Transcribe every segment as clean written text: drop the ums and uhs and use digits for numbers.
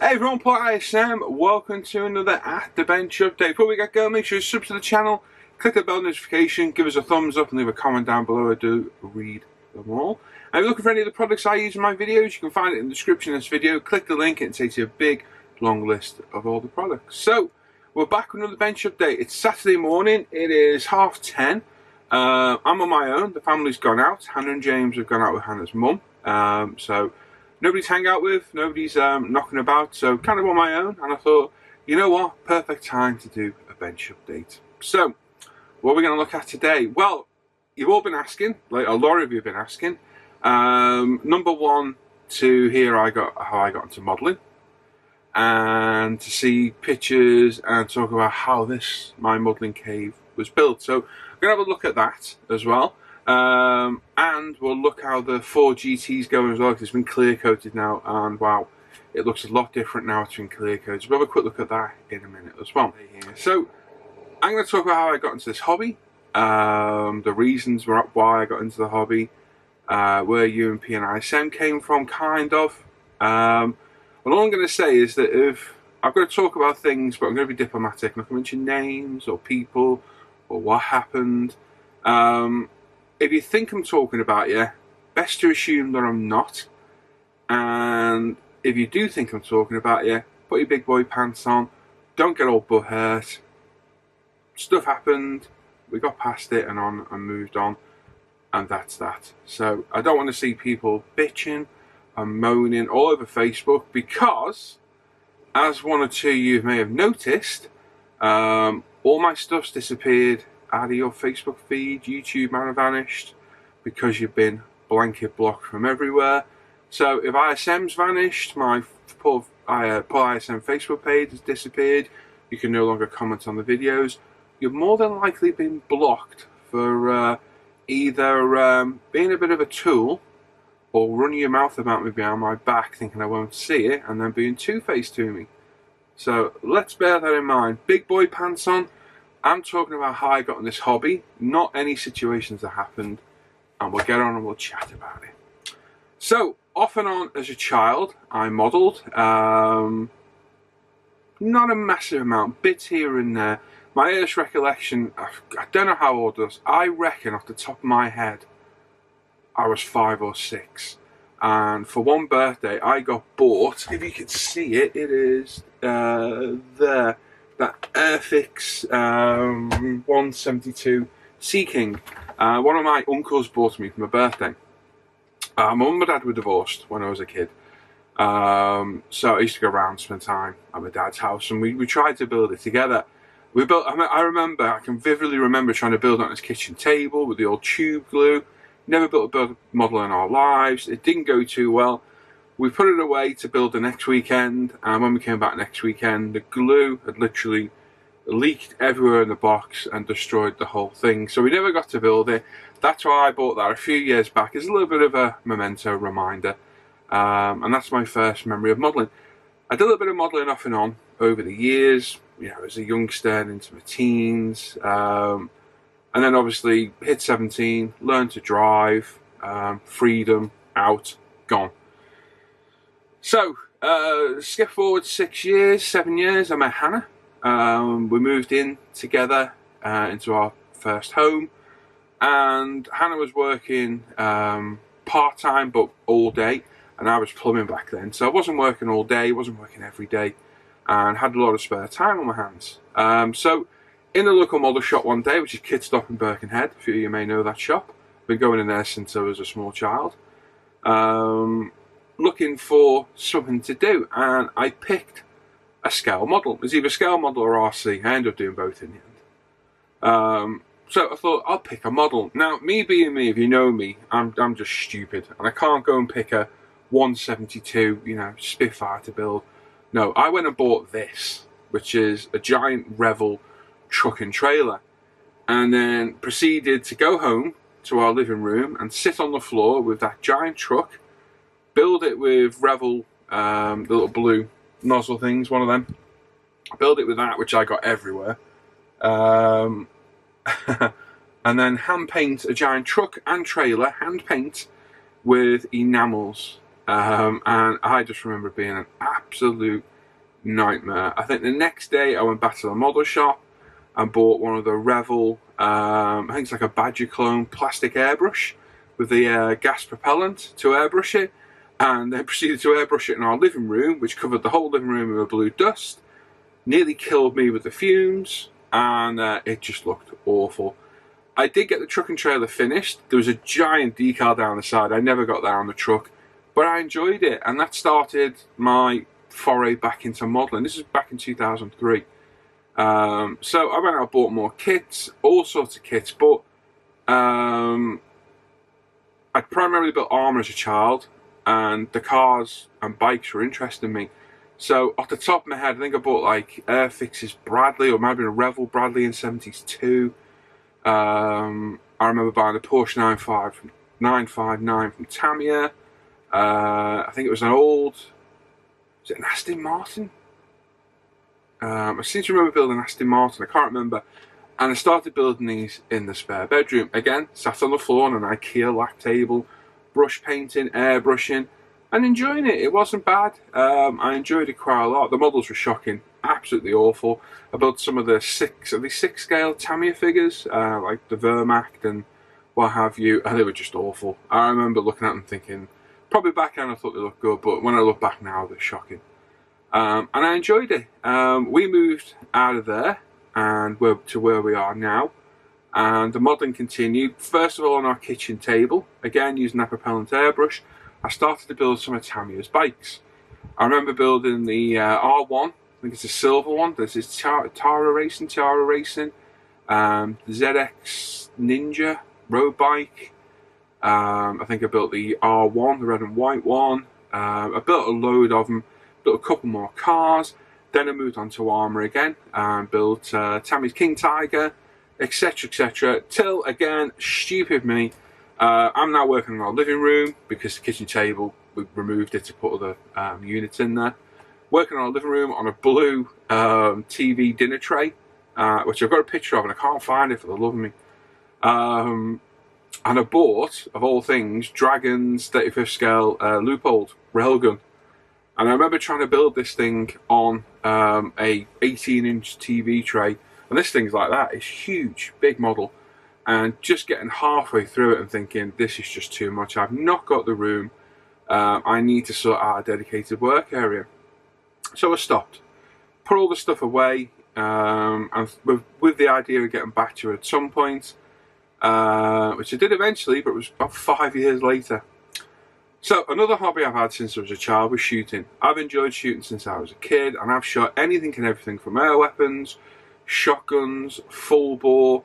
Hey everyone, Paul I-Sam, welcome to another At The Bench update. Before we get going, make sure you subscribe to the channel, click the bell notification, give us a thumbs up and leave a comment down below. I do read them all. And if you're looking for any of the products I use in my videos, you can find it in the description of this video. Click the link and it takes you a big long list of all the products. So, we're back with another bench update. It's Saturday morning, it is 10:30. I'm on my own, the family's gone out. Hannah and James have gone out with Hannah's mum. So nobody's hang out with, nobody's knocking about, so kind of on my own. And I thought, you know what, perfect time to do a bench update. So, what are we going to look at today? Well, you've all been asking, like a lot of you have been asking. Number one, to hear how I got into modelling, and to see pictures and talk about how my modelling cave was built. So, I'm going to have a look at that as well. And we'll look how the 4 GT's going as well, because it's been clear coated now, and wow, it looks a lot different now it's been clear coated. We'll have a quick look at that in a minute as well. So I'm going to talk about how I got into this hobby, the reasons why I got into the hobby, where UMP and I-Sam came from, kind of. And all I'm going to say is that if I've got to talk about things, but I'm going to be diplomatic, I'm not going to mention names or people or what happened. If you think I'm talking about you, best to assume that I'm not. And if you do think I'm talking about you, put your big boy pants on. Don't get all butthurt. Stuff happened. We got past it and on and moved on. And that's that. So I don't want to see people bitching and moaning all over Facebook, because, as one or two of you may have noticed, all my stuff's disappeared out of your Facebook feed. YouTube man have vanished because you've been blanket blocked from everywhere. So if I-Sam's vanished, my Paul I-Sam Facebook page has disappeared. You can no longer comment on the videos. You've more than likely been blocked for either being a bit of a tool, or running your mouth about me behind my back thinking I won't see it, and then being two-faced to me. So let's bear that in mind. Big boy pants on. I'm talking about how I got in this hobby, not any situations that happened, and we'll get on and we'll chat about it. So, off and on as a child, I modelled, not a massive amount, bits here and there. My earliest recollection, I don't know how old I was, I reckon off the top of my head, I was 5 or 6. And for one birthday, I got bought, if you can see it, it is there. That Airfix 172 Sea King. One of my uncles bought me for my birthday. My mum and dad were divorced when I was a kid. So I used to go around, spend time at my dad's house, and we tried to build it together. We built, I can vividly remember trying to build it on his kitchen table with the old tube glue. Never built a model in our lives. It didn't go too well. We put it away to build the next weekend, and when we came back next weekend, the glue had literally leaked everywhere in the box and destroyed the whole thing. So we never got to build it. That's why I bought that a few years back. It's a little bit of a memento reminder, and that's my first memory of modelling. I did a little bit of modelling off and on over the years, you know, as a youngster and into my teens, and then obviously hit 17, learned to drive, freedom, out, gone. So, skip forward 7 years, I met Hannah. We moved in together into our first home, and Hannah was working part-time but all day, and I was plumbing back then. So I wasn't working all day, wasn't working every day, and had a lot of spare time on my hands. So, in the local model shop one day, which is Kit Stop in Birkenhead, a few of you may know that shop. Been going in there since I was a small child. Looking for something to do, and I picked a scale model. It was either scale model or RC. I ended up doing both in the end. So I thought, I'll pick a model. Now, me being me, if you know me, I'm just stupid, and I can't go and pick a 172, you know, Spitfire to build. No, I went and bought this, which is a giant Revel truck and trailer, and then proceeded to go home to our living room and sit on the floor with that giant truck, build it with Revel, the little blue nozzle things, one of them. Build it with that, which I got everywhere. And then hand paint a giant truck and trailer, hand paint with enamels. And I just remember being an absolute nightmare. I think the next day I went back to the model shop and bought one of the Revel, I think it's like a Badger clone plastic airbrush with the gas propellant to airbrush it, and then proceeded to airbrush it in our living room, which covered the whole living room with blue dust. Nearly killed me with the fumes, and it just looked awful. I did get the truck and trailer finished. There was a giant decal down the side. I never got that on the truck, but I enjoyed it, and that started my foray back into modelling. This is back in 2003. So I went out and bought more kits, all sorts of kits, but I'd primarily built armour as a child, and the cars and bikes were interesting me. So off the top of my head, I think I bought like Airfix's Bradley, or maybe a Revel Bradley in 72. I remember buying a Porsche 959 from Tamiya. I think it was an old, was it an Aston Martin? I seem to remember building an Aston Martin, I can't remember. And I started building these in the spare bedroom. Again, sat on the floor on an IKEA lac table, brush painting, airbrushing, and enjoying it. It wasn't bad. I enjoyed it quite a lot. The models were shocking, absolutely awful. I built some of the six scale Tamiya figures, like the Wehrmacht and what have you, and they were just awful. I remember looking at them thinking, probably back then I thought they looked good, but when I look back now, they're shocking. And I enjoyed it. We moved out of there and to where we are now, and the modelling continued. First of all, on our kitchen table, again using that propellant airbrush, I started to build some of Tamiya's bikes. I remember building the R1, I think it's a silver one. There's this Tiara Racing, the ZX Ninja road bike. I think I built the R1, the red and white one. I built a load of them. Built a couple more cars, then I moved on to armour again and built Tammy's King Tiger, etc, etc, till again, stupid me, I'm now working in our living room because the kitchen table, we removed it to put other units in there. Working in our living room on a blue TV dinner tray, which I've got a picture of and I can't find it for the love of me. And I bought, of all things, Dragon's 35th scale Leupold railgun. And I remember trying to build this thing on a 18-inch TV tray, and this thing's like that. It's huge, big model, and just getting halfway through it and thinking, this is just too much. I've not got the room. I need to sort out a dedicated work area. So I stopped, put all the stuff away, and with the idea of getting back to it at some point, which I did eventually, but it was about 5 years later. So another hobby I've had since I was a child was shooting. I've enjoyed shooting since I was a kid, and I've shot anything and everything from air weapons, shotguns, full bore,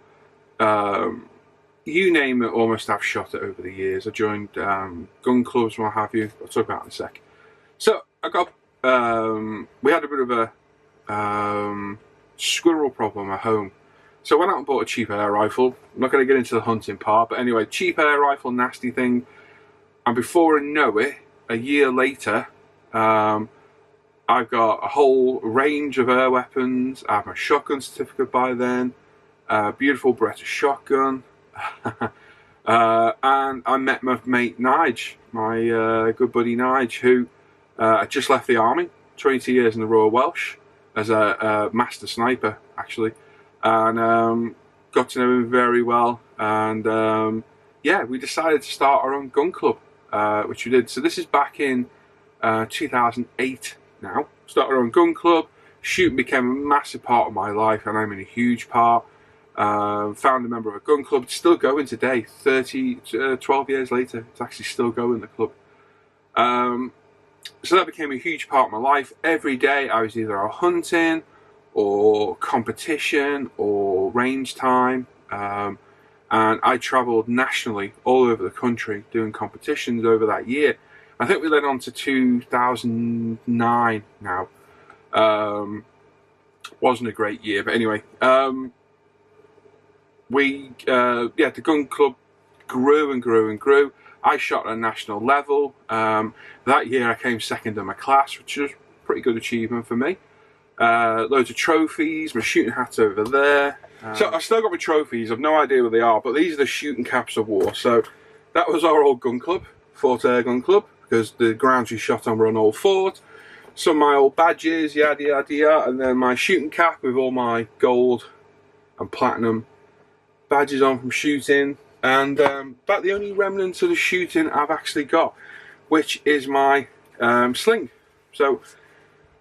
you name it, almost I've shot it over the years. I joined gun clubs and what have you. I'll talk about it in a sec. So I got, we had a bit of a squirrel problem at home. So I went out and bought a cheap air rifle. I'm not going to get into the hunting part, but anyway, cheap air rifle, nasty thing. And before I know it, a year later, I've got a whole range of air weapons. I have my shotgun certificate by then, beautiful Beretta shotgun, and I met my mate Nige, my good buddy Nige, who had just left the army, 22 years in the Royal Welsh, as a master sniper, actually, and got to know him very well, and yeah, we decided to start our own gun club. Which we did. So this is back in 2008 now. Started our own gun club. Shooting became a massive part of my life, and I'm in a huge part. Found a member of a gun club. It's still going today, 12 years later. It's actually still going, the club. So that became a huge part of my life. Every day I was either out hunting or competition or range time. And I travelled nationally all over the country doing competitions over that year. I think we led on to 2009 now. Wasn't a great year, but anyway. The gun club grew and grew and grew. I shot at a national level. That year I came second in my class, which was a pretty good achievement for me. Loads of trophies, my shooting hat's over there. So I've still got my trophies, I've no idea where they are, but these are the shooting caps I wore. So that was our old gun club, Fort Air Gun Club, because the grounds we shot on were an old fort. some of my old badges, yada yada yada, and then my shooting cap with all my gold and platinum badges on from shooting, and about the only remnants of the shooting I've actually got, which is my sling. So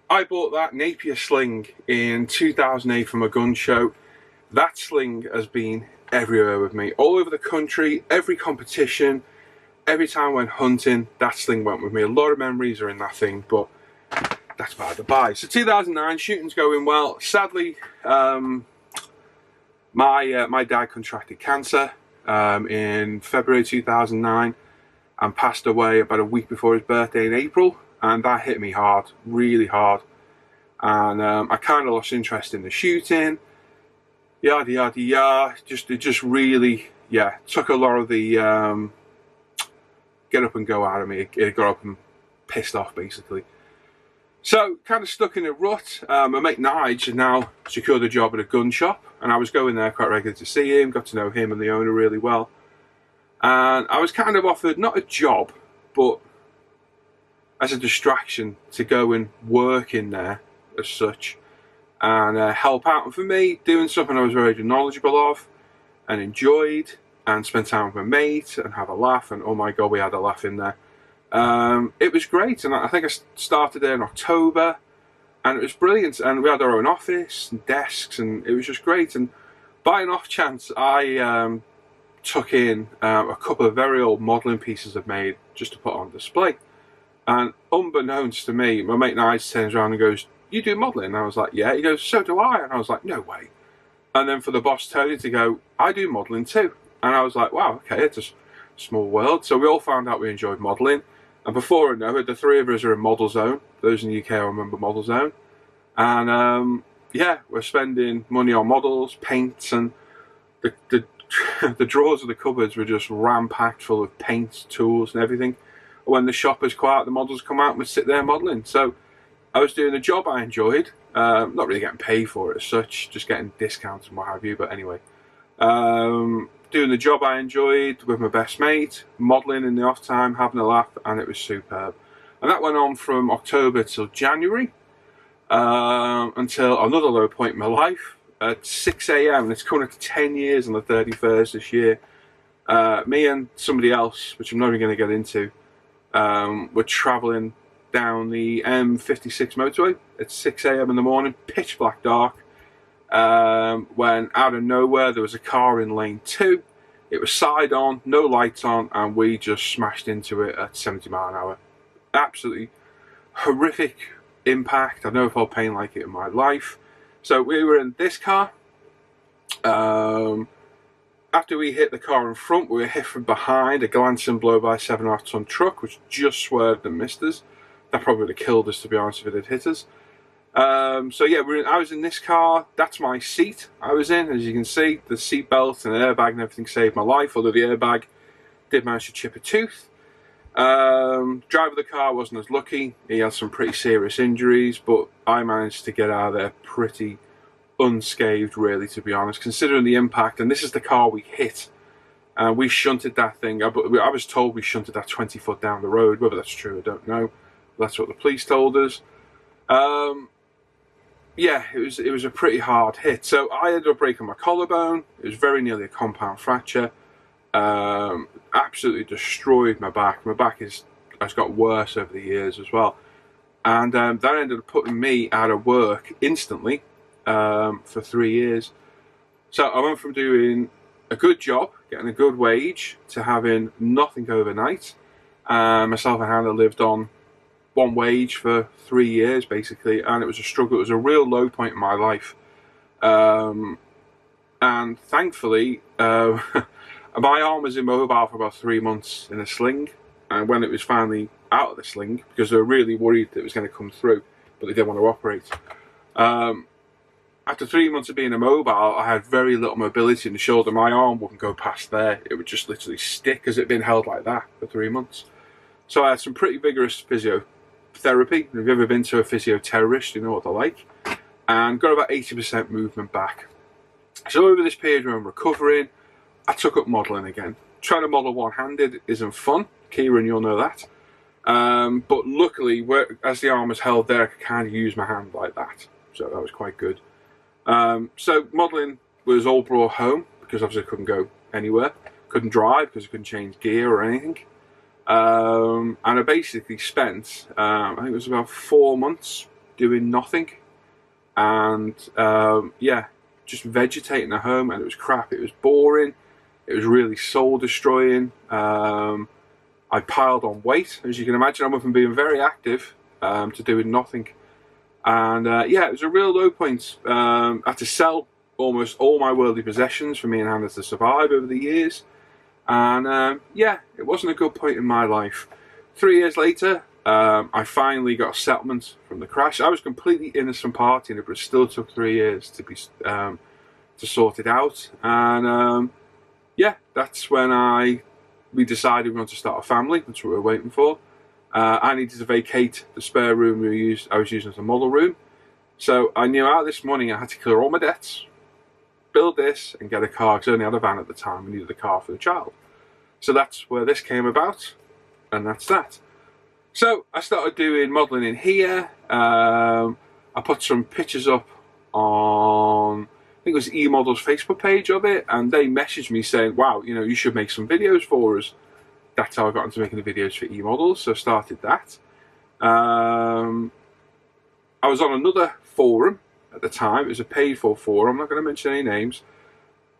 I bought that Napier sling in 2008 from a gun show. That sling has been everywhere with me, all over the country, every competition, every time I went hunting, that sling went with me. A lot of memories are in that thing, but that's by the by. So 2009, shooting's going well. Sadly, my dad contracted cancer in February 2009 and passed away about a week before his birthday in April, and that hit me hard, really hard. And I kind of lost interest in the shooting, yada yada yada. It just really, yeah, took a lot of the get up and go out of me. It got up and pissed off, basically. So, kind of stuck in a rut. My mate Nige had now secured a job at a gun shop, and I was going there quite regularly to see him, got to know him and the owner really well. And I was kind of offered, not a job, but as a distraction to go and work in there as such, and help out. And for me, doing something I was very knowledgeable of and enjoyed, and spend time with my mate and have a laugh, and oh my god, we had a laugh in there. It was great, and I think I started there in October, and it was brilliant, and we had our own office and desks, and it was just great. And by an off chance, I took in a couple of very old modelling pieces I've made just to put on display. And unbeknownst to me, my mate Nige turns around and goes, "You do modelling?" And I was like, "Yeah." He goes, "So do I." And I was like, "No way." And then for the boss Tony to go, "I do modelling too." And I was like, wow, okay, it's a small world. So we all found out we enjoyed modelling. And before I know it, the three of us are in Model Zone. Those in the UK will remember Model Zone. And yeah, we're spending money on models, paints, and the the drawers of the cupboards were just ram-packed full of paints, tools, and everything. When the shop was quiet, the models come out and we'd sit there modelling. So I was doing a job I enjoyed, not really getting paid for it as such, just getting discounts and what have you, but anyway. Doing the job I enjoyed with my best mate, modelling in the off time, having a laugh, and it was superb. And that went on from October till January, until another low point in my life. At 6 AM, and it's coming up to 10 years on the 31st this year, me and somebody else, which I'm not even going to get into, were travelling down the M56 motorway at 6 AM in the morning, pitch black dark, when out of nowhere there was a car in lane 2. It was side on, no lights on, and we just smashed into it at 70 mile an hour. Absolutely horrific impact. I've never felt pain like it in my life. So we were in this car. After we hit the car in front, we were hit from behind, a glancing blow by a 7.5 ton truck, which just swerved and missed us. That probably would have killed us, to be honest, if it had hit us. So yeah, I was in this car. That's my seat I was in. As you can see, the seat belt and airbag and everything saved my life, although the airbag did manage to chip a tooth. Driver of the car wasn't as lucky. He had some pretty serious injuries, but I managed to get out of there pretty unscathed, really, to be honest, considering the impact. And this is the car we hit. We shunted that thing. I was told we shunted that 20 foot down the road. Whether that's true, I don't know. That's what the police told us. Yeah, it was a pretty hard hit. So I ended up breaking my collarbone. It was very nearly a compound fracture. Absolutely destroyed my back. My back has got worse over the years as well. And that ended up putting me out of work instantly for 3 years. So I went from doing a good job, getting a good wage, to having nothing overnight. Myself and Hannah lived on one wage for 3 years, basically, and it was a struggle. It was a real low point in my life. And thankfully, my arm was immobile for about 3 months in a sling, and when it was finally out of the sling, because they were really worried that it was going to come through, but they didn't want to operate. After 3 months of being immobile, I had very little mobility in the shoulder. My arm wouldn't go past there. It would just literally stick, because it had been held like that for 3 months. So I had some pretty vigorous physiotherapy. If you've ever been to a physiotherapist, you know what they're like. And got about 80% movement back. So over this period when I'm recovering, I took up modelling again. Trying to model one-handed isn't fun. Kieran, you'll know that. But luckily, as the arm was held there, I could kind of use my hand like that. So that was quite good. So modelling was all brought home because obviously I couldn't go anywhere. Couldn't drive because I couldn't change gear or anything. And I basically spent, I think it was about 4 months doing nothing. And yeah, just vegetating at home, and it was crap. It was boring. It was really soul destroying. I piled on weight, as you can imagine. I went from being very active to doing nothing. And yeah, it was a real low point. I had to sell almost all my worldly possessions for me and Hannah to survive over the years. And yeah, it wasn't a good point in my life. 3 years later, I finally got a settlement from the crash. I was completely innocent party in it, but it still took 3 years to be to sort it out. And yeah, that's when we decided we wanted to start a family. That's what we were waiting for. I needed to vacate the spare room I was using as a model room. So I knew out this morning I had to clear all my debts, build this, and get a car, because I only had a van at the time. We needed a car for the child. So that's where this came about, and that's that. So I started doing modelling in here. I put some pictures up on, I think it was eModel's Facebook page of it, and they messaged me saying, wow, you know, you should make some videos for us. That's how I got into making the videos for eModels, so I started that. I was on another forum at the time. It was a paid-for forum. I'm not going to mention any names.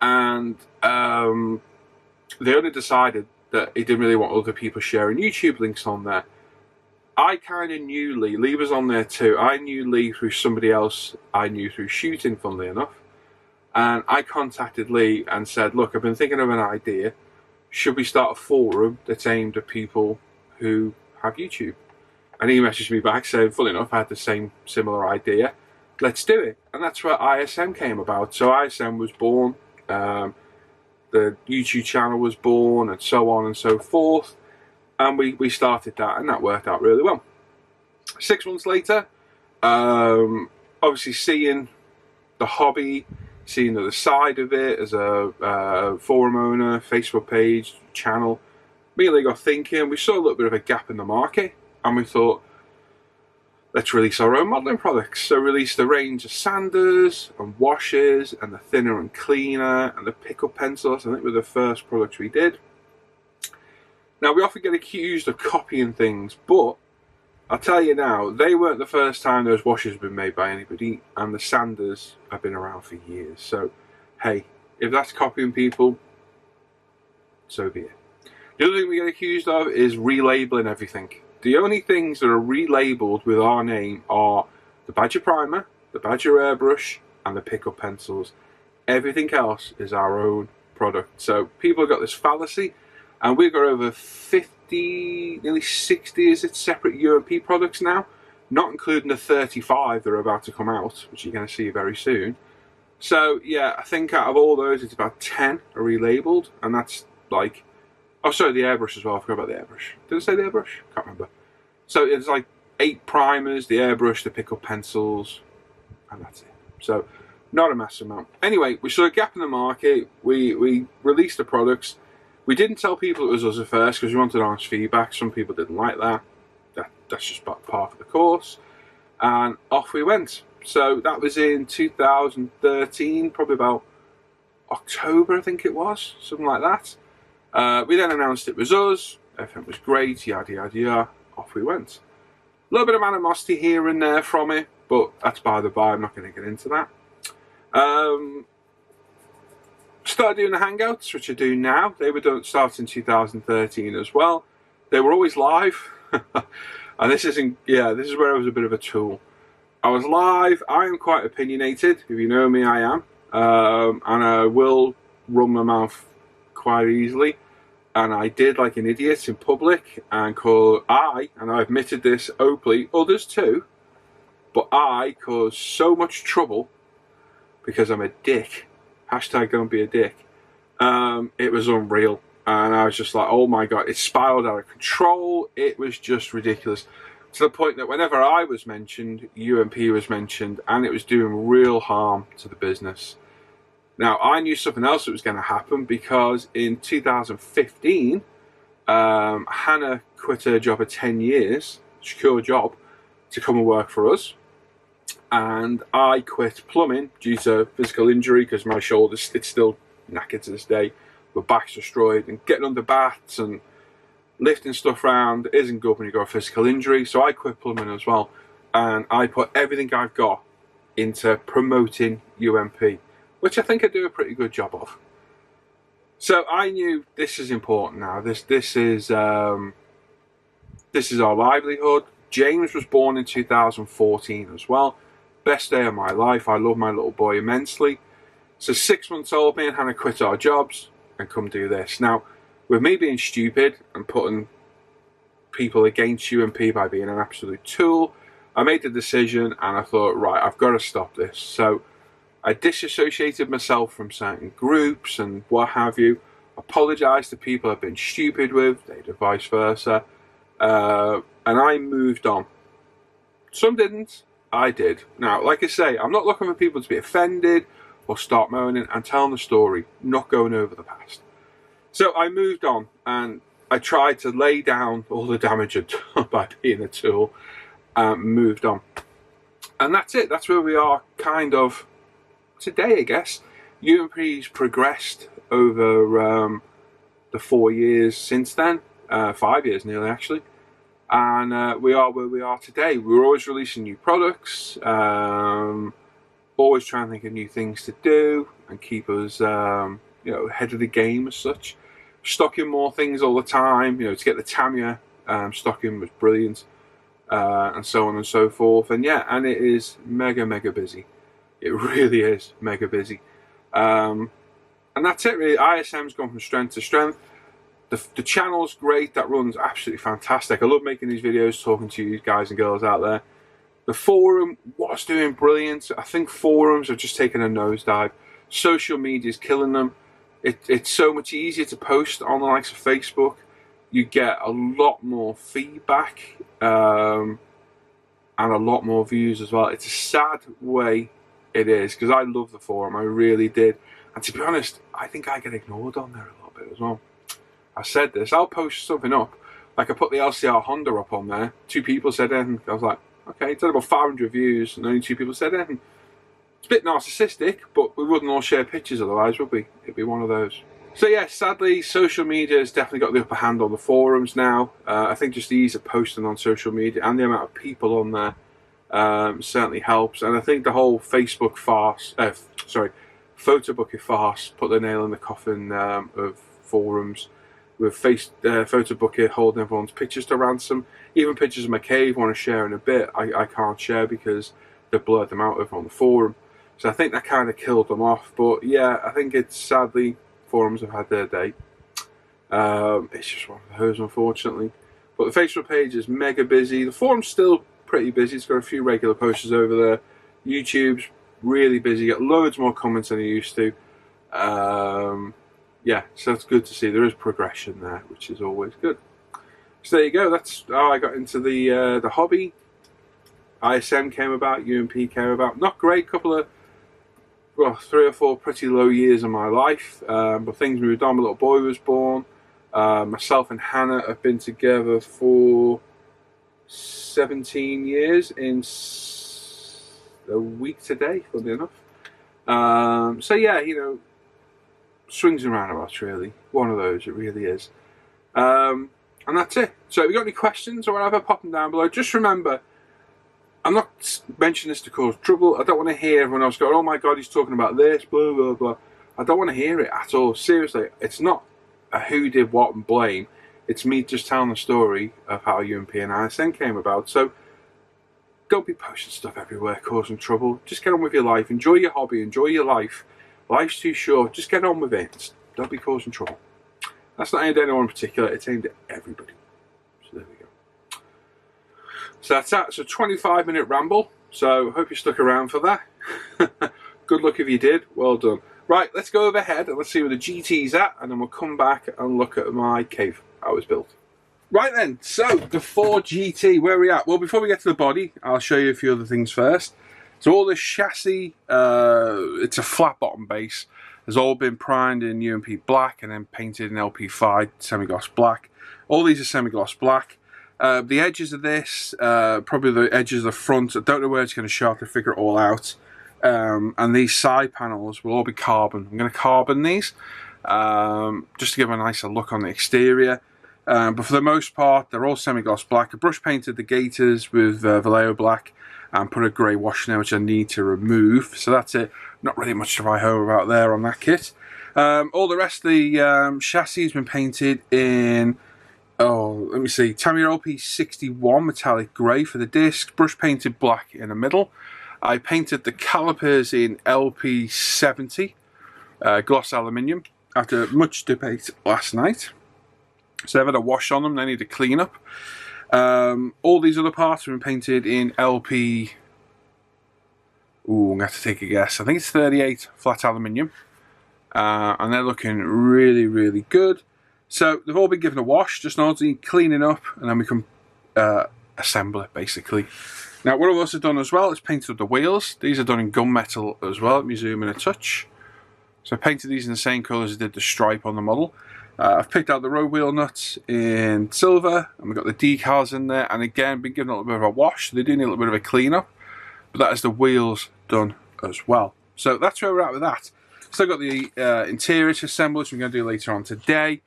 And they only decided that it didn't really want other people sharing YouTube links on there. I kind of knew Lee. Lee was on there too. I knew Lee through somebody else I knew through shooting, funnily enough. And I contacted Lee and said, look, I've been thinking of an idea. Should we start a forum that's aimed at people who have YouTube? And he messaged me back saying, funnily enough, I had the similar idea. Let's do it. And that's where I-Sam came about. So I-Sam was born. The YouTube channel was born, and so on and so forth. And we started that, and that worked out really well. 6 months later, obviously seeing the hobby, seeing the other side of it as a forum owner, Facebook page, channel, me and Lee got thinking. We saw a little bit of a gap in the market, and we thought, let's release our own modelling products. So released a range of sanders and washes and the thinner and cleaner and the pickup pencils. I think were the first products we did. Now, we often get accused of copying things, but I'll tell you now, they weren't the first time those washes have been made by anybody, and the sanders have been around for years. So, hey, if that's copying people, so be it. The other thing we get accused of is relabeling everything. The only things that are relabeled with our name are the Badger Primer, the Badger Airbrush, and the pickup pencils. Everything else is our own product. So people have got this fallacy, and we've got over 50, nearly 60 is it, separate UMP products now, not including the 35 that are about to come out, which you're going to see very soon. So yeah, I think out of all those, it's about 10 are relabeled, and that's like, oh sorry, the airbrush as well, I forgot about the airbrush. Did I say the airbrush? Can't remember. So it's like 8 primers, the airbrush, the pickup pencils, and that's it. So not a massive amount. Anyway, we saw a gap in the market, we released the products. We didn't tell people it was us at first because we wanted honest feedback. Some people didn't like that. That's just part of the course. And off we went. So that was in 2013, probably about October, I think it was, something like that. We then announced it was us. Everything was great, yada, yada, yada. Off we went. A little bit of animosity here and there from it, but that's by the by. I'm not going to get into that. Started doing the Hangouts, which I do now. They were started in 2013 as well. They were always live. And this is where I was a bit of a tool. I was live. I am quite opinionated. If you know me, I am. And I will run my mouth quite easily. And I did like an idiot in public and I admitted this openly, others too, but I caused so much trouble because I'm a dick. Hashtag don't be a dick. It was unreal. And I was just like, oh my God, it spiraled out of control. It was just ridiculous. To the point that whenever I was mentioned, UMP was mentioned, and it was doing real harm to the business. Now, I knew something else that was going to happen because in 2015, Hannah quit her job of 10 years, secure job, to come and work for us. And I quit plumbing due to physical injury because my shoulder, it's still knackered to this day. My back's destroyed, and getting under baths and lifting stuff around isn't good when you got a physical injury. So I quit plumbing as well, and I put everything I've got into promoting UMP, which I think I do a pretty good job of. So I knew this is important now. This is our livelihood. James was born in 2014 as well. Best day of my life. I love my little boy immensely. So 6 months old, me and Hannah quit our jobs and come do this. Now, with me being stupid and putting people against UMP by being an absolute tool, I made the decision and I thought, right, I've got to stop this. So I disassociated myself from certain groups and what have you. Apologised to people I've been stupid with, they did vice versa. And I moved on. Some didn't, I did. Now, like I say, I'm not looking for people to be offended or start moaning. I'm telling the story, not going over the past. So I moved on and I tried to lay down all the damage I'd done by being a tool and moved on. And that's it. That's where we are kind of today, I guess. UMP's progressed over the 4 years since then. 5 years nearly, actually. And we are where we are today. We're always releasing new products, always trying to think of new things to do and keep us ahead of the game as such. Stocking more things all the time, to get the Tamiya stocking was brilliant, and so on and so forth. And yeah, and it is mega busy. It really is mega busy. And that's it really. I-Sam's gone from strength to strength. The channel's great, that runs absolutely fantastic. I love making these videos, talking to you guys and girls out there. The forum was doing brilliant. I think forums have just taken a nosedive. Social media is killing them. It's so much easier to post on the likes of Facebook. You get a lot more feedback and a lot more views as well. It's a sad way it is, because I love the forum, I really did. And to be honest, I think I get ignored on there a little bit as well. I said this, I'll post something up, like I put the LCR Honda up on there, 2 people said anything, I was like, okay, it's had about 500 views and only 2 people said anything. It's a bit narcissistic, but we wouldn't all share pictures otherwise, would we? It'd be one of those. So yeah, sadly, social media has definitely got the upper hand on the forums now. I think just the ease of posting on social media and the amount of people on there certainly helps. And I think the whole Facebook farce, photobooking farce, put the nail in the coffin of forums. With photobooking holding everyone's pictures to ransom. Even pictures of my cave I want to share in a bit, I can't share because they've blurred them out over on the forum. So I think that kind of killed them off. But yeah, I think it's sadly, forums have had their day. It's just one of those, unfortunately. But the Facebook page is mega busy. The forum's still pretty busy. It's got a few regular posters over there. YouTube's really busy. Got loads more comments than I used to. Yeah, so it's good to see there is progression there, which is always good. So there you go. That's how I got into the hobby. I-Sam came about, UMP came about. Not great, couple of 3 or 4 pretty low years in my life, but things moved on. My little boy was born. Myself and Hannah have been together for 17 years in a week today, funny enough. So yeah, swings and roundabouts, really. One of those, it really is. And that's it. So if you've got any questions or whatever, pop them down below. Just remember, I'm not mentioning this to cause trouble. I don't want to hear everyone else go, oh my God, he's talking about this, blah, blah, blah. I don't want to hear it at all. Seriously, it's not a who did what and blame. It's me just telling the story of how UMP and I-Sam came about. So don't be posting stuff everywhere, causing trouble. Just get on with your life. Enjoy your hobby. Enjoy your life. Life's too short. Just get on with it. Don't be causing trouble. That's not aimed at anyone in particular. It's aimed at everybody. So there we go. So that's that. It's a 25-minute ramble. So hope you stuck around for that. Good luck if you did. Well done. Right, let's go overhead and let's see where the GT's at, and then we'll come back and look at my cave, how it was built. Right then, so the Ford GT, where are we at? Well, before we get to the body, I'll show you a few other things first. So all this chassis, it's a flat bottom base, has all been primed in UMP black and then painted in LP5 semi-gloss black. All these are semi-gloss black. The edges of this, probably the edges of the front, I don't know where it's going to show, I have to figure it all out. And these side panels will all be carbon. I'm going to carbon these just to give a nicer look on the exterior. But for the most part, they're all semi-gloss black. I brush painted the gaiters with Vallejo black and put a grey wash in there, which I need to remove. So that's it. Not really much to write home about there on that kit. All the rest of the chassis has been painted in, let me see, Tamiya LP61 metallic grey for the discs, brush painted black in the middle. I painted the calipers in LP70 gloss aluminium after much debate last night. So I've had a wash on them, they need to clean up. All these other parts have been painted in LP, I'm going to have to take a guess, I think it's 38 flat aluminium. And they're looking really, really good. So they've all been given a wash, just normally cleaning up, and then we can assemble it basically. Now what I've also done as well is painted up the wheels. These are done in gunmetal as well. Let me zoom in a touch. So I painted these in the same colour as I did the stripe on the model. I've picked out the road wheel nuts in silver, and we've got the decals in there, and again been given a little bit of a wash, so they do need a little bit of a clean up, but that is the wheels done as well. So that's where we're at with that. Still got the interior to assemble, which we're going to do later on today,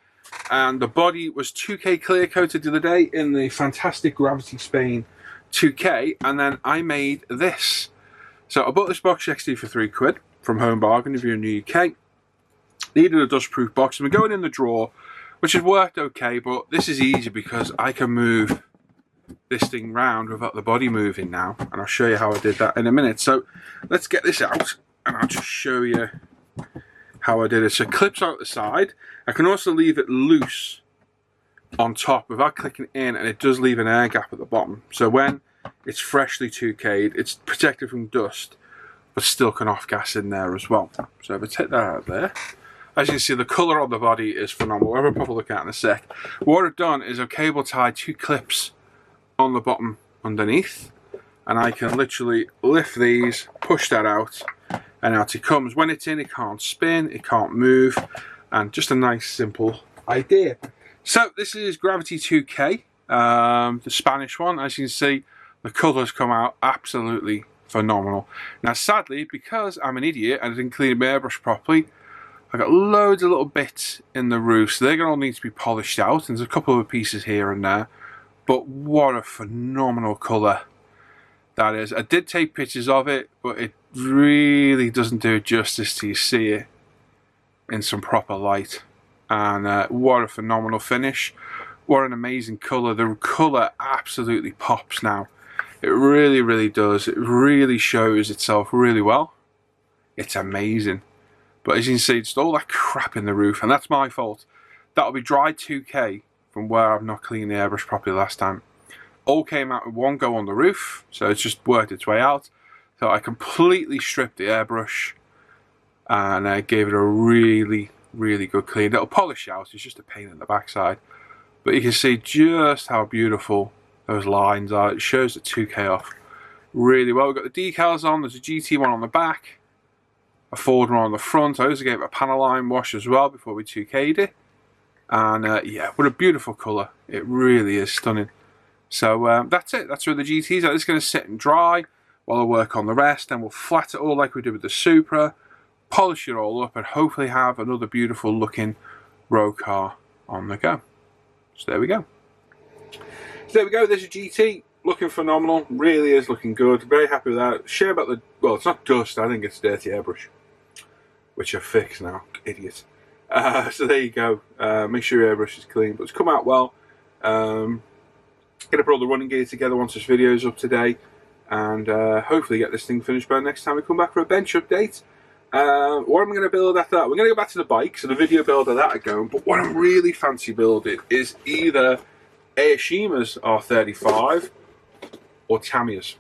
and the body was 2K clear coated the other day in the fantastic Gravity Spain 2K, and then I made this. So I bought this box XD for £3 from Home Bargain if you're in the UK. Needed a dustproof box, and we're going in the drawer, which has worked okay, but this is easy because I can move this thing round without the body moving now, and I'll show you how I did that in a minute. So let's get this out and I'll just show you how I did it. So it clips out the side. I can also leave it loose on top without clicking in, and it does leave an air gap at the bottom, so when it's freshly 2K'd it's protected from dust but still can off gas in there as well. So if I take that out there, as you can see, the colour of the body is phenomenal. We'll have a proper look at it in a sec. What I've done is I've cable tied 2 clips on the bottom underneath, and I can literally lift these, push that out, and out it comes. When it's in, it can't spin, it can't move, and just a nice simple idea. So this is Gravity 2K, the Spanish one. As you can see, the colours come out absolutely phenomenal. Now sadly, because I'm an idiot and I didn't clean my airbrush properly, I got loads of little bits in the roof, so they're going to all need to be polished out. There's a couple of pieces here and there, but what a phenomenal colour that is. I did take pictures of it, but it really doesn't do it justice till you see it in some proper light. And what a phenomenal finish. What an amazing colour. The colour absolutely pops now. It really, really does. It really shows itself really well. It's amazing. But as you can see, just all that crap in the roof, and that's my fault. That'll be dry 2K from where I've not cleaned the airbrush properly last time. All came out with one go on the roof, so it's just worked its way out. So I completely stripped the airbrush and gave it a really, really good clean. It'll polish out, it's just a pain in the backside. But you can see just how beautiful those lines are. It shows the 2K off really well. We've got the decals on, there's a GT one on the back, a Ford one on the front. I also gave it a panel line wash as well before we 2K'd it. And yeah, what a beautiful colour. It really is stunning. So that's it. That's where the GT's are. It's going to sit and dry while I work on the rest. Then we'll flat it all like we did with the Supra, polish it all up, and hopefully have another beautiful looking road car on the go. So there we go. So there we go. There's a GT. Looking phenomenal. Really is looking good. Very happy with that. Share about the... Well, it's not dust. I think it's dirty airbrush, which I've fixed now. Idiot. So there you go. Make sure your airbrush is clean. But it's come out well. Going to put all the running gear together once this video's up today. And hopefully get this thing finished by next time we come back for a bench update. What am I going to build after that? We're going to go back to the bike. So the video build of that are going. But what I'm really fancy building is either Aoshima's R35 or Tamiya's.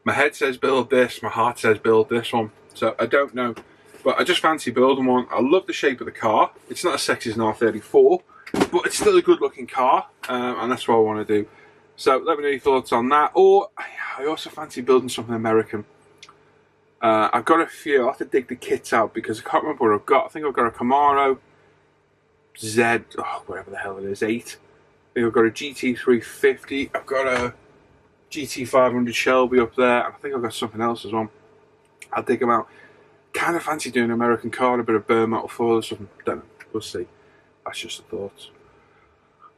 My head says build this, my heart says build this one. So I don't know. But I just fancy building one. I love the shape of the car. It's not as sexy as an R34, but it's still a good looking car. And that's what I want to do. So let me know your thoughts on that. Or I also fancy building something American. I've got a few. I'll have to dig the kits out because I can't remember what I've got. I think I've got a Camaro Z, whatever the hell it is, 8. I've got a GT350. I've got a GT500 Shelby up there. And I think I've got something else as well. I'll dig them out. Kind of fancy doing an American car, a bit of bare metal foil or something. Don't know. We'll see. That's just a thought.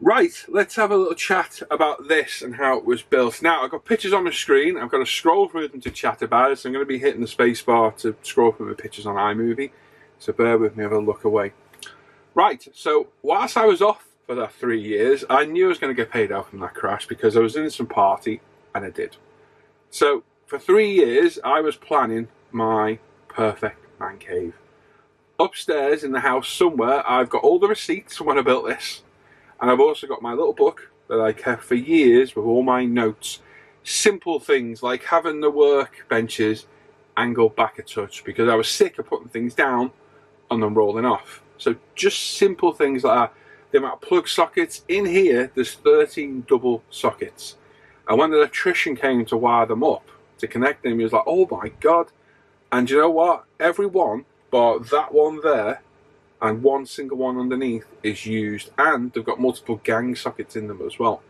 Right, let's have a little chat about this and how it was built. Now, I've got pictures on my screen. I've got to scroll through them to chat about it. So I'm going to be hitting the space bar to scroll through the pictures on iMovie. So bear with me, have a look away. Right, so whilst I was off for that 3 years, I knew I was going to get paid out from that crash because I was in some party, and I did. So for 3 years, I was planning my perfect man cave. Upstairs in the house somewhere, I've got all the receipts from when I built this. And I've also got my little book that I kept for years with all my notes. Simple things like having the work benches angled back a touch because I was sick of putting things down and then rolling off. So just simple things like that. The amount of plug sockets. In here, there's 13 double sockets. And when the electrician came to wire them up, to connect them, he was like, oh my God. And you know what? Every one, but that one there, and one single one underneath is used, and they've got multiple gang sockets in them as well.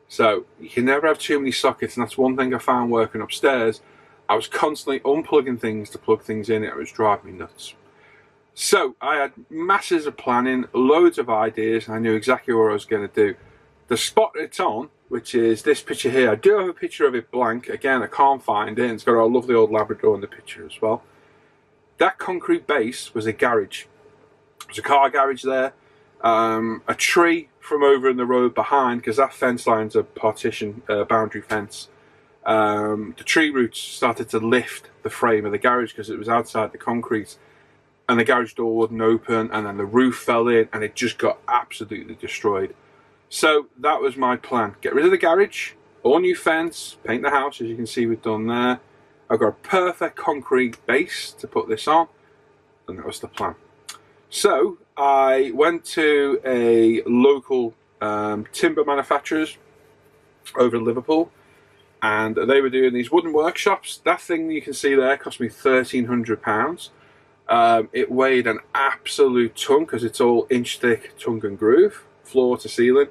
So you can never have too many sockets, and that's one thing I found working upstairs. I was constantly unplugging things to plug things in. It was driving me nuts. So I had masses of planning, loads of ideas, and I knew exactly what I was going to do. The spot it's on, which is this picture here, I do have a picture of it blank. Again, I can't find it. It's got a lovely old Labrador in the picture as well. That concrete base was a garage. There's a car garage there, a tree from over in the road behind, because that fence line's a partition, boundary fence. The tree roots started to lift the frame of the garage because it was outside the concrete, and the garage door wouldn't open, and then the roof fell in, and it just got absolutely destroyed. So that was my plan. Get rid of the garage, all new fence, paint the house, as you can see we've done there. I've got a perfect concrete base to put this on, and that was the plan. So I went to a local timber manufacturers over in Liverpool, and they were doing these wooden workshops. That thing you can see there cost me £1,300. It weighed an absolute ton because it's all inch thick tongue and groove, floor to ceiling.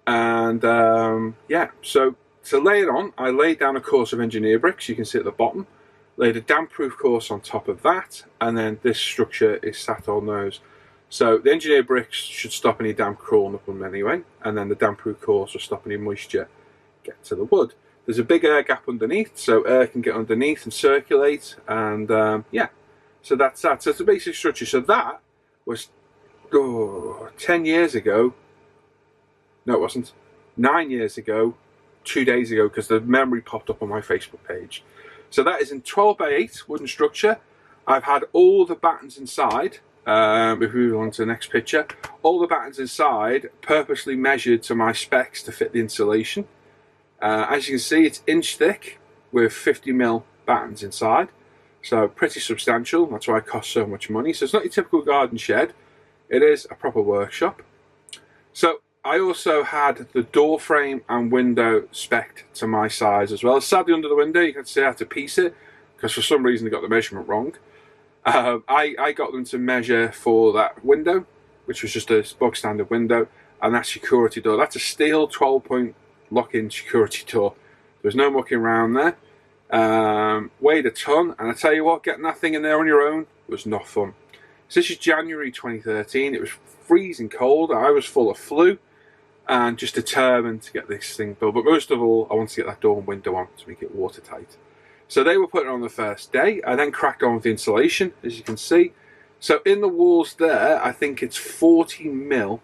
And yeah, so to lay it on, I laid down a course of engineer bricks, you can see at the bottom. Laid a damp proof course on top of that, and then this structure is sat on those. So the engineer bricks should stop any damp crawling up them anyway, and then the damp proof course will stop any moisture get to the wood. There's a big air gap underneath, so air can get underneath and circulate, and yeah, so that's that. So it's a basic structure. So that was 10 years ago. No, it wasn't. 9 years ago, 2 days ago, because the memory popped up on my Facebook page. So that is in 12 by 8 wooden structure. I've had all the battens inside, if we move on to the next picture, all the battens inside purposely measured to my specs to fit the insulation. As you can see, it's inch thick with 50mm battens inside. So pretty substantial, that's why it costs so much money. So it's not your typical garden shed, it is a proper workshop. So I also had the door frame and window spec'd to my size as well. Sadly, under the window, you can see I had to piece it because for some reason they got the measurement wrong. I got them to measure for that window, which was just a bog standard window, and that security door. That's a steel 12-point lock-in security door. There's no mucking around there. Weighed a ton, and I tell you what, getting that thing in there on your own was not fun. So this is January 2013. It was freezing cold. I was full of flu. And just determined to get this thing built. But most of all, I wanted to get that door and window on to make it watertight. So they were putting it on the first day. I then cracked on with the insulation, as you can see. So in the walls there, I think it's 40mm.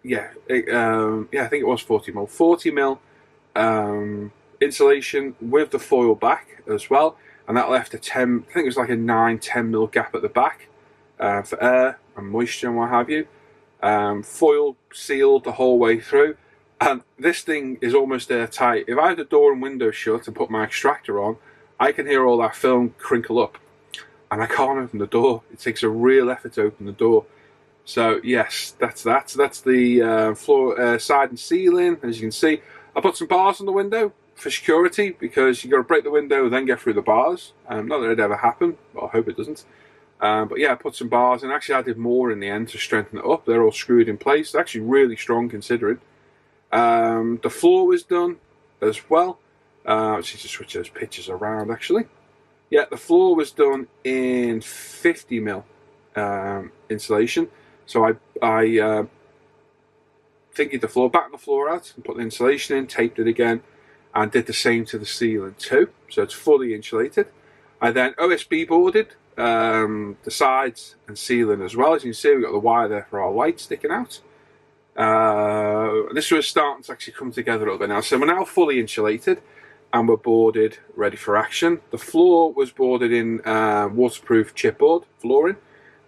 Yeah, I think it was 40mm. 40mm insulation with the foil back as well. And that left a 10, I think it was like a 9-10mm gap at the back for air and moisture and what have you. Foil sealed the whole way through, and this thing is almost airtight. If I had the door and window shut and put my extractor on, I can hear all that film crinkle up, and I can't open the door. It takes a real effort to open the door. So yes, that's that. So that's the floor, side and ceiling. As you can see, I put some bars on the window for security because you got to break the window then get through the bars. Not that it ever happened, but I hope it doesn't. But yeah, I put some bars in. Actually, I did more in the end to strengthen it up. They're all screwed in place. They're actually really strong considering. The floor was done as well. Let's just switch those pictures around actually. Yeah, the floor was done in 50mm insulation. So I figured the floor, backed the floor out and put the insulation in, taped it again, and did the same to the ceiling too. So it's fully insulated. I then OSB boarded the sides and ceiling as well. As you can see, we've got the wire there for our light sticking out. This was starting to actually come together a little bit now. So we're now fully insulated and we're boarded, ready for action. The floor was boarded in waterproof chipboard flooring,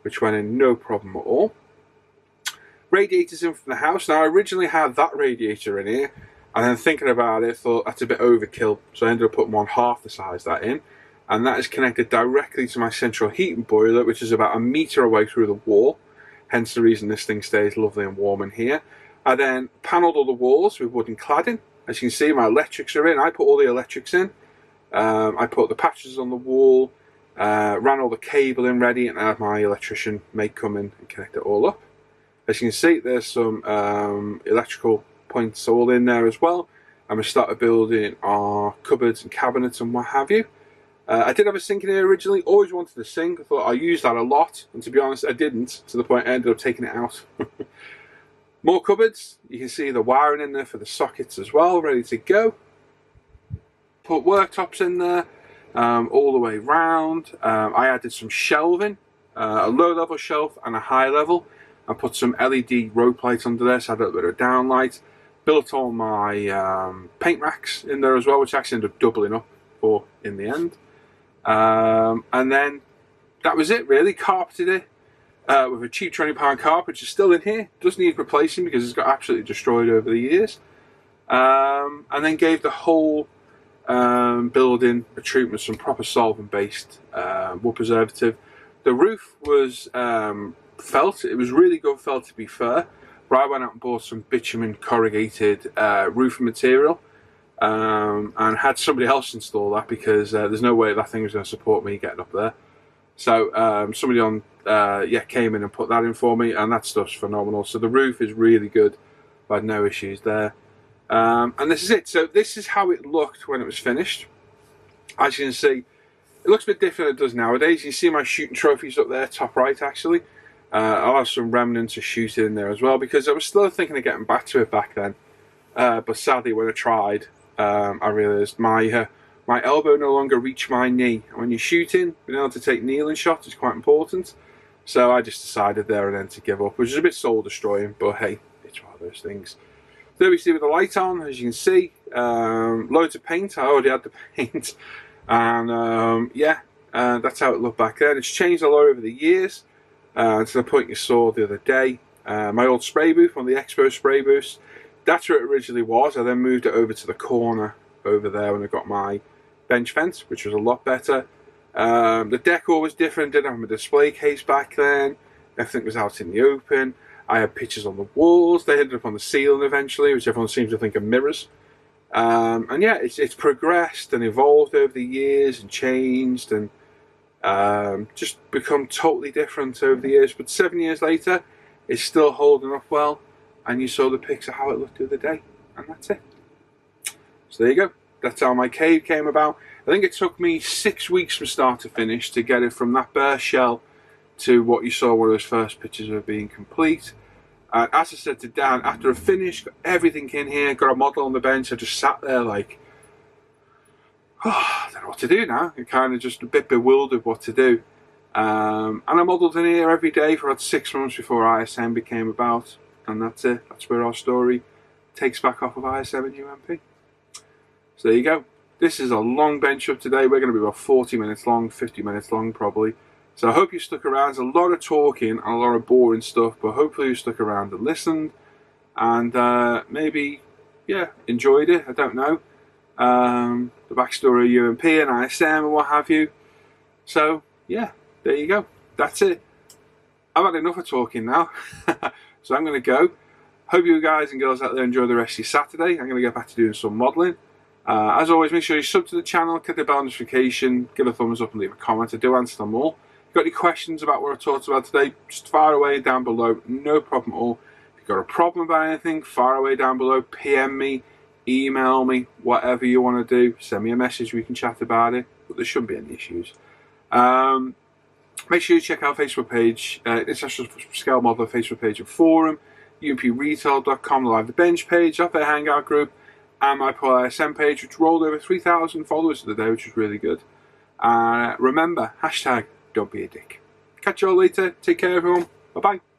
which went in no problem at all. Radiators in from the house. Now I originally had that radiator in here, and then thinking about it, thought that's a bit overkill. So I ended up putting one half the size of that in, and that is connected directly to my central heating boiler, which is about 1 meter away through the wall. Hence the reason this thing stays lovely and warm in here. I then panelled all the walls with wooden cladding. As you can see, my electrics are in. I put all the electrics in. I put the patches on the wall, ran all the cable in ready, and I had my electrician mate come in and connect it all up. As you can see, there's some electrical points all in there as well. And we started building our cupboards and cabinets and what have you. I did have a sink in here originally, always wanted a sink. I thought I used that a lot, and to be honest, I didn't, to the point I ended up taking it out. More cupboards, you can see the wiring in there for the sockets as well, ready to go. Put worktops in there, all the way round. I added some shelving, a low level shelf and a high level. I put some LED rope lights under there, so I had a little bit of downlight. Built all my paint racks in there as well, which actually ended up doubling up for in the end. And then that was it really. Carpeted it with a cheap £20 carpet, which is still in here. Does need replacing because it's got absolutely destroyed over the years. And then gave the whole building a treatment with some proper solvent based wood preservative. The roof was felt. It was really good felt, to be fair. But I went out and bought some bitumen corrugated roofing material. And had somebody else install that because there's no way that thing was going to support me getting up there. So somebody on came in and put that in for me, and that stuff's phenomenal. So the roof is really good. I had no issues there. And this is it. So this is how it looked when it was finished. As you can see, it looks a bit different than it does nowadays. You see my shooting trophies up there, top right actually. I'll have some remnants of shooting in there as well because I was still thinking of getting back to it back then. But sadly, when I tried, I realised my elbow no longer reached my knee. And when you're shooting, being able to take kneeling shots is quite important. So I just decided there and then to give up, which is a bit soul destroying, but hey, it's one of those things. There we see with the light on, as you can see, loads of paint. I already had the paint, and that's how it looked back then. It's changed a lot over the years, to the point you saw the other day. My old spray booth, one of the Expo spray booths, that's where it originally was. I then moved it over to the corner over there when I got my bench fence, which was a lot better. The decor was different. Didn't have a display case back then. Everything was out in the open. I had pictures on the walls. They ended up on the ceiling eventually, which everyone seems to think are mirrors. And yeah, it's progressed and evolved over the years and changed and just become totally different over the years. But 7 years later, it's still holding up well. And you saw the pics of how it looked the other day, and that's it. So there you go. That's how my cave came about. I think it took me 6 weeks from start to finish to get it from that bare shell to what you saw one of those first pictures of it being complete. As I said to Dan, after I finished, got everything in here, got a model on the bench, I just sat there like, I don't know what to do now. I'm kind of just a bit bewildered what to do. And I modelled in here every day for about 6 months before I-Sam became about. And that's it. That's where our story takes back off of I-Sam and UMP. So there you go. This is a long bench up today. We're going to be about 40 minutes long, 50 minutes long probably. So I hope you stuck around. There's a lot of talking and a lot of boring stuff, but hopefully you stuck around and listened. And maybe, yeah, enjoyed it. I don't know. The backstory of UMP and I-Sam and what have you. So, yeah, there you go. That's it. I've had enough of talking now. So I'm going to go. Hope you guys and girls out there enjoy the rest of your Saturday. I'm going to get back to doing some modelling. As always, make sure you sub to the channel, click the bell notification, give a thumbs up and leave a comment. I do answer them all. got any questions about what I talked about today, just fire away down below, no problem at all. If you've got a problem about anything, fire away down below, PM me, email me, whatever you want to do, send me a message, we can chat about it, but there shouldn't be any issues. Make sure you check out our Facebook page, International Scale Model Facebook page and forum, umpretail.com, the Live the Bench page, Off Air Hangout group, and my Paul I-Sam page, which rolled over 3,000 followers today, which is really good. Remember, hashtag don't be a dick. Catch you all later. Take care, everyone. Bye-bye.